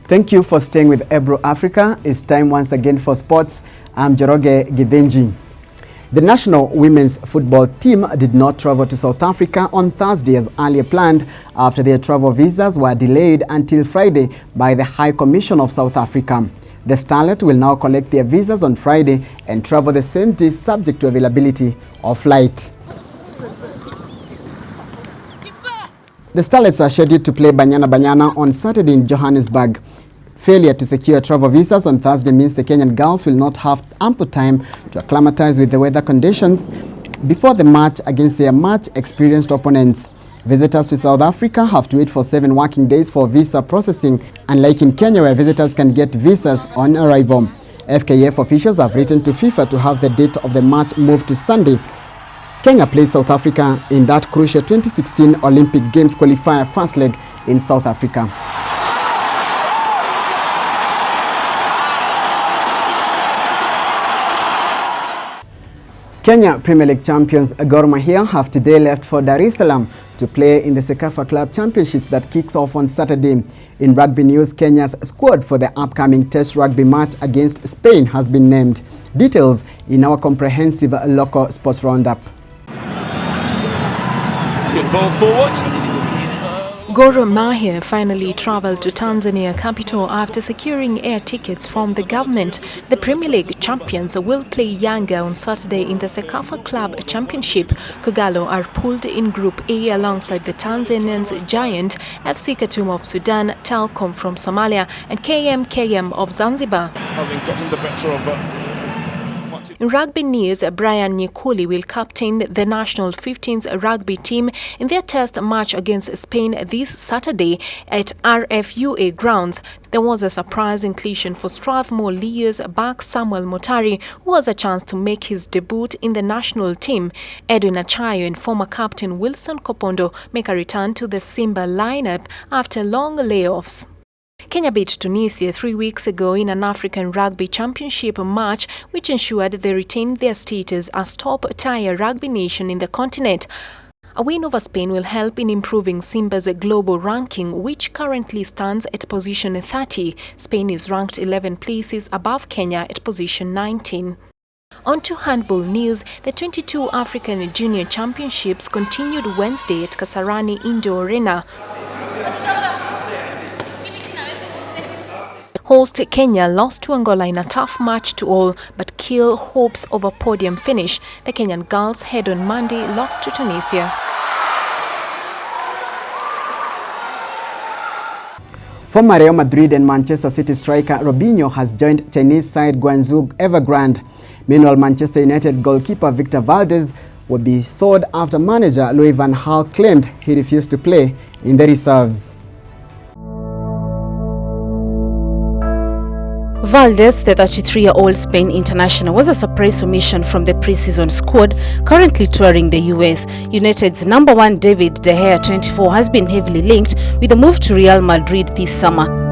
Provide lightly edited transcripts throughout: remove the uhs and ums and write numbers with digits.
Thank you for staying with Ebru Africa. It's time once again for sports. I'm Njoroge Githinji. The national women's football team did not travel to South Africa on Thursday as earlier planned after their travel visas were delayed until Friday by the High Commission of South Africa. The Starlet will now collect their visas on Friday and travel the same day subject to availability of flight. The Starlets are scheduled to play Banyana on Saturday in Johannesburg. Failure to secure travel visas on Thursday means the Kenyan girls will not have ample time to acclimatize with the weather conditions before the match against their much-experienced opponents. Visitors to South Africa have to wait for 7 working days for visa processing, unlike in Kenya where visitors can get visas on arrival. FKF officials have written to FIFA to have the date of the match moved to Sunday. Kenya plays South Africa in that crucial 2016 Olympic Games qualifier first leg in South Africa. Kenya Premier League champions Gor Mahia have today left for Dar es Salaam to play in the Sekafa Club Championships that kicks off on Saturday. In rugby news, Kenya's squad for the upcoming Test rugby match against Spain has been named. Details in our comprehensive local sports roundup. Good ball forward. Gor Mahia finally travelled to Tanzania capital after securing air tickets from the government. The Premier League champions will play Yanga on Saturday in the Sekafa Club Championship. Kogalo are pooled in Group A alongside the Tanzanians Giant, FC Khartoum of Sudan, Telkom from Somalia and KMKM of Zanzibar. Having gotten the better of In rugby news, Brian Nyekuli will captain the national 15s rugby team in their test match against Spain this Saturday at RFUA grounds. There was a surprise inclusion for Strathmore Lears back Samuel Motari, who has a chance to make his debut in the national team. Edwin Achayo and former captain Wilson Kopondo make a return to the Simba lineup after long layoffs. Kenya beat Tunisia 3 weeks ago in an African Rugby Championship match which ensured they retained their status as top-tier rugby nation in the continent. A win over Spain will help in improving Simba's global ranking, which currently stands at position 30. Spain is ranked 11 places above Kenya at position 19. On to handball news, the 22 African Junior Championships continued Wednesday at Kasarani Indoor Arena. Host Kenya lost to Angola in a tough match to all, but kill hopes of a podium finish. The Kenyan girls head on Monday lost to Tunisia. Former Real Madrid and Manchester City striker Robinho has joined Chinese side Guangzhou Evergrande. Meanwhile, Manchester United goalkeeper Victor Valdez will be sold after manager Louis van Gaal claimed he refused to play in the reserves. Valdez, the 33-year-old Spain international, was a surprise omission from the pre-season squad currently touring the US. United's #1 David De Gea, 24, has been heavily linked with a move to Real Madrid this summer.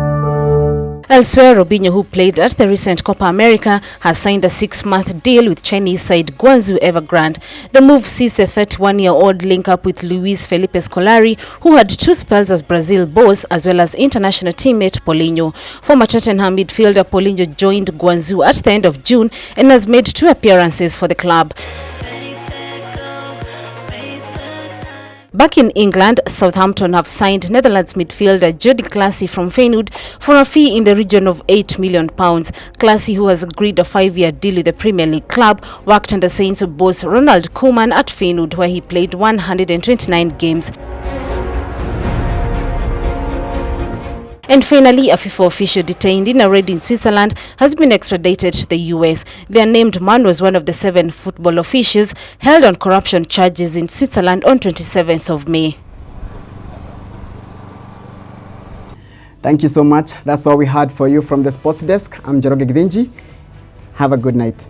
Elsewhere, Robinho, who played at the recent Copa America, has signed a 6-month deal with Chinese side Guangzhou Evergrande. The move sees the 31-year-old link up with Luis Felipe Scolari, who had 2 spells as Brazil boss, as well as international teammate Paulinho. Former Tottenham midfielder Paulinho joined Guangzhou at the end of June and has made 2 appearances for the club. Back in England, Southampton have signed Netherlands midfielder Jody Clasie from Feyenoord for a fee in the region of £8 million. Clasie, who has agreed a 5-year deal with the Premier League club, worked under Saints boss Ronald Koeman at Feyenoord, where he played 129 games. And finally, a FIFA official detained in a raid in Switzerland has been extradited to the US. The unnamed man was one of the 7 football officials held on corruption charges in Switzerland on 27th of May. Thank you so much. That's all we had for you from the sports desk. I'm Njoroge Githinji. Have a good night.